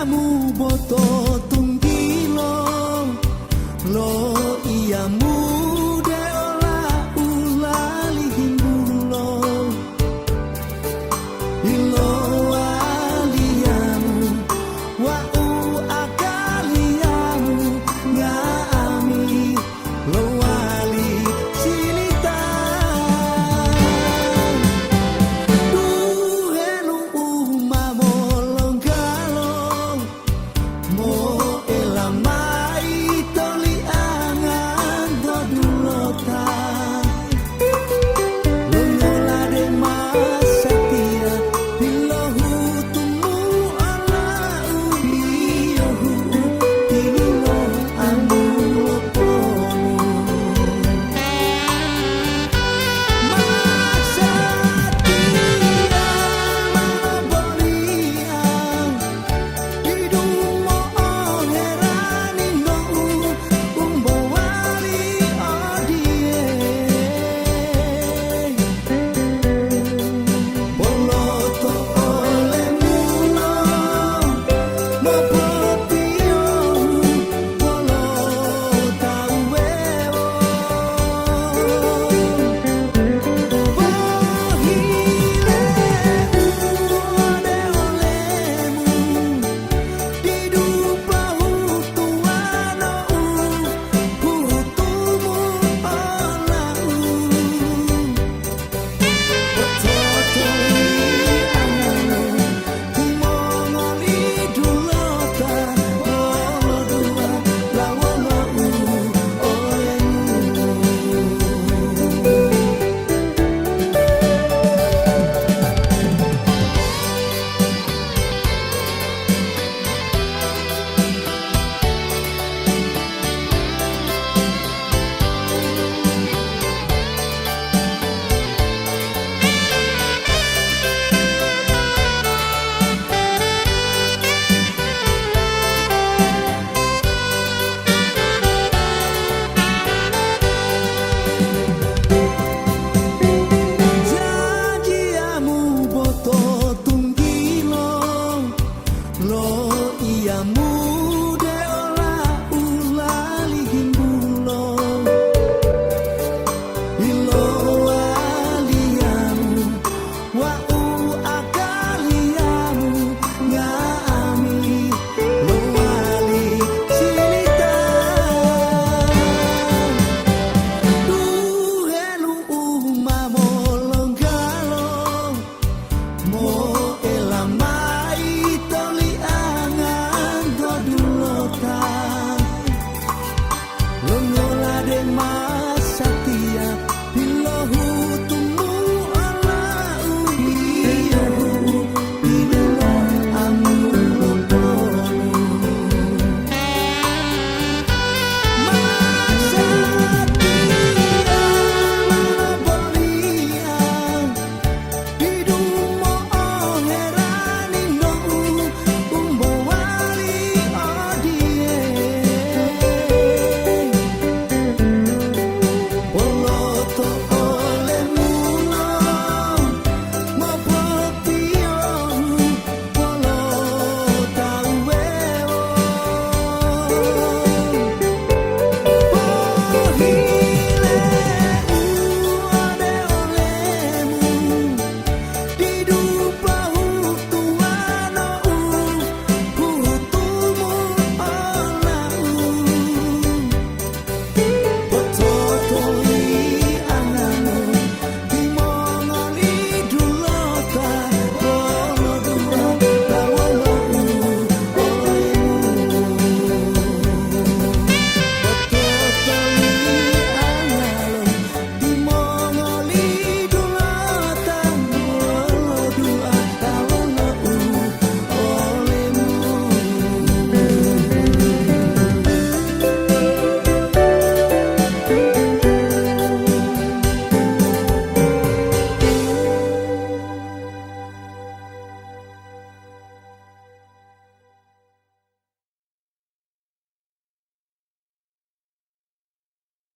Janjiamu boto tunggilo lo iamu de ola ulali himbulo ilo aliamu wa u akaliamu ngami lo wali silita duhenu umamo longgalo mo elamai toli angan dodulota longola de masatia bilohu tumu ala ubiyohu tilo amu loponu masatia mabolia hidumo oherani no umbo wali odie boloto ole mulo mo potio bolo tauwewo bohile uode olemu didupa hutuano hutumu olau ototoi anganu timongoli dulota olo dua lawolo olemu Janjiamu boto tunggilo lo iamu